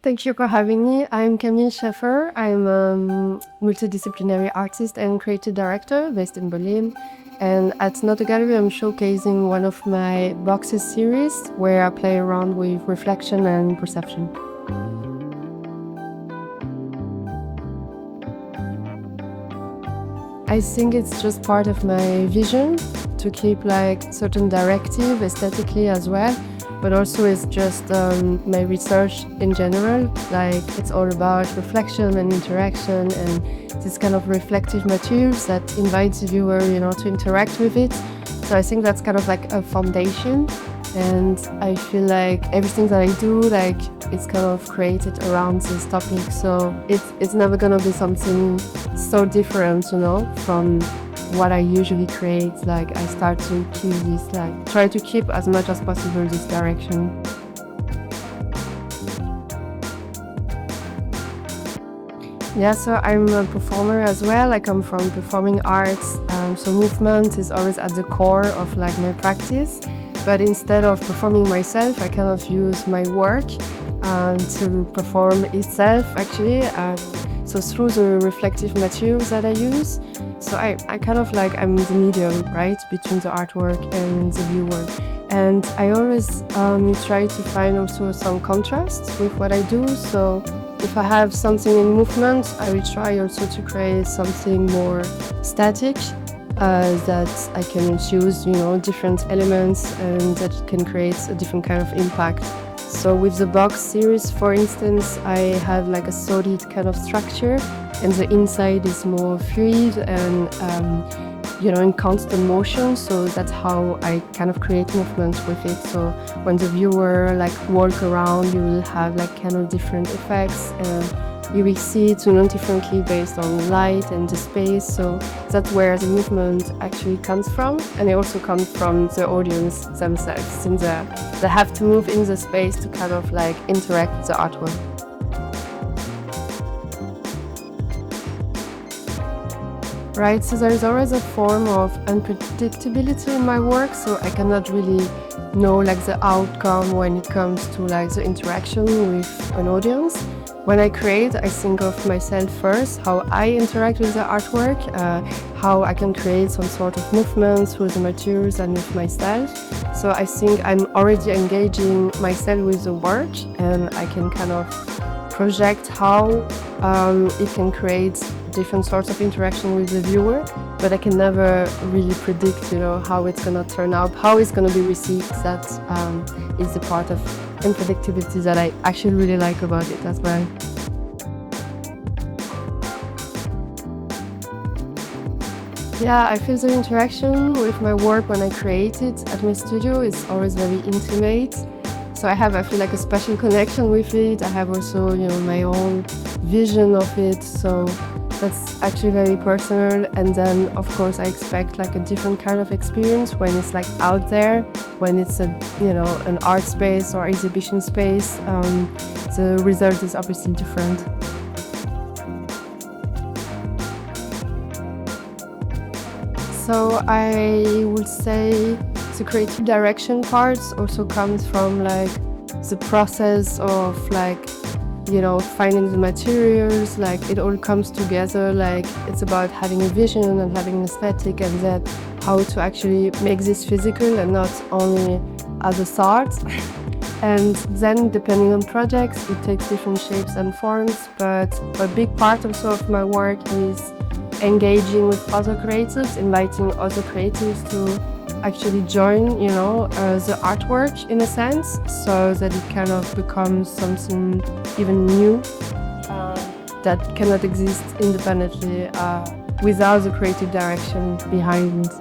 Thank you for having me. I'm Camille Schaeffer. I'm a multidisciplinary artist and creative director based in Berlin. And at Notagallery, I'm showcasing one of my boxes series where I play around with reflection and perception. I think it's just part of my vision to keep like certain directive aesthetically as well, but also it's just my research in general. Like it's all about reflection and interaction and this kind of reflective materials that invites the viewer, to interact with it. So I think that's kind of like a foundation. And I feel like everything that I do, like it's kind of created around this topic. So it's never gonna be something so different, from what I usually create. Like I start to keep this, like try to keep as much as possible this direction. Yeah, so I'm a performer as well. I come from performing arts, so movement is always at the core of like my practice. But instead of performing myself, I kind of use my work to perform itself, actually. So through the reflective materials that I use, so I kind of like, I'm the medium, right, between the artwork and the viewer. And I always try to find also some contrast with what I do. So if I have something in movement, I will try also to create something more static. That I can choose, different elements and that can create a different kind of impact. So with the box series, for instance, I have like a solid kind of structure and the inside is more fluid and, in constant motion. So that's how I kind of create movement with it. So when the viewer like walk around, you will have like kind of different effects and you will see it differently based on light and the space. So that's where the movement actually comes from. And it also comes from the audience themselves, since they have to move in the space to kind of like interact with the artwork. Right, so there is always a form of unpredictability in my work, so I cannot really know like the outcome when it comes to like the interaction with an audience. When I create, I think of myself first, how I interact with the artwork, how I can create some sort of movements through the materials and with myself. So I think I'm already engaging myself with the work and I can kind of project how it can create different sorts of interaction with the viewer, but I can never really predict, how it's gonna turn out, how it's gonna be received. That is the part of unpredictability that I actually really like about it as well. Yeah, I feel the interaction with my work when I create it at my studio is always very intimate. So I feel like a special connection with it. I have also, my own vision of it. So that's actually very personal. And then, of course, I expect like a different kind of experience when it's like out there, when it's an art space or exhibition space. The result is obviously different. So I would say the creative direction part also comes from like the process of like, finding the materials. Like it all comes together. Like it's about having a vision and having an aesthetic, and then how to actually make this physical and not only as a thought. And then depending on projects, it takes different shapes and forms. But a big part also of my work is engaging with other creatives, inviting other creatives to actually join, the artwork in a sense, so that it kind of becomes something even new that cannot exist independently without the creative direction behind it.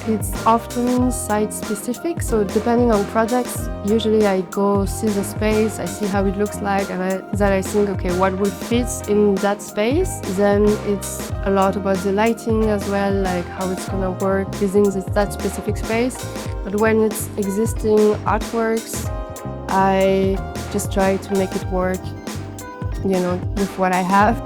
It's often site-specific, so depending on projects, usually I go see the space, I see how it looks like, and then I think, okay, what will fit in that space? Then it's a lot about the lighting as well, like how it's gonna work within that specific space. But when it's existing artworks, I just try to make it work, with what I have.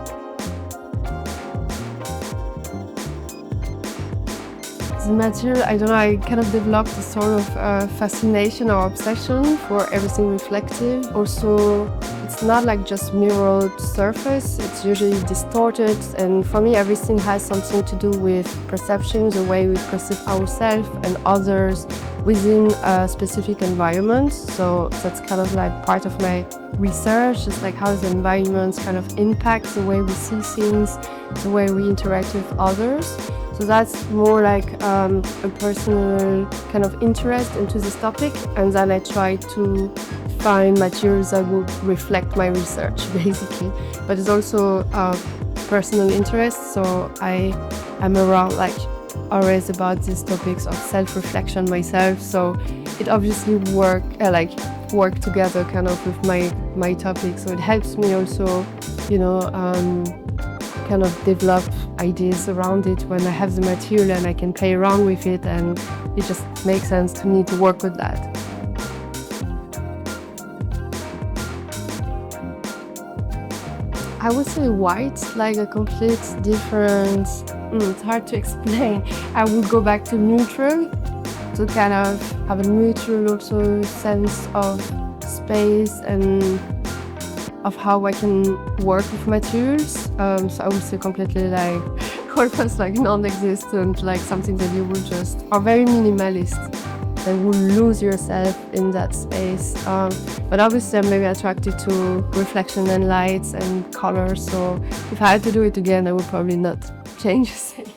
the material, I don't know, I kind of developed a sort of fascination or obsession for everything reflective. Also, it's not like just mirrored surface, it's usually distorted, and for me everything has something to do with perception, the way we perceive ourselves and others within a specific environment. So that's kind of like part of my research, just like how the environment kind of impacts the way we see things, the way we interact with others. So that's more like a personal kind of interest into this topic, and then I try to find materials that would reflect my research, basically. But it's also a personal interest, so I'm around like always about these topics of self-reflection myself. So it obviously work together kind of with my topic. So it helps me also, kind of develop ideas around it when I have the material and I can play around with it, and it just makes sense to me to work with that. I would say white, like a complete different, it's hard to explain. I would go back to neutral, to kind of have a neutral also sense of space and of how I can work with materials. So I would say completely like almost like non-existent, like something that you would just are very minimalist and will lose yourself in that space. But obviously I'm maybe attracted to reflection and lights and color. So if I had to do it again, I would probably not change it.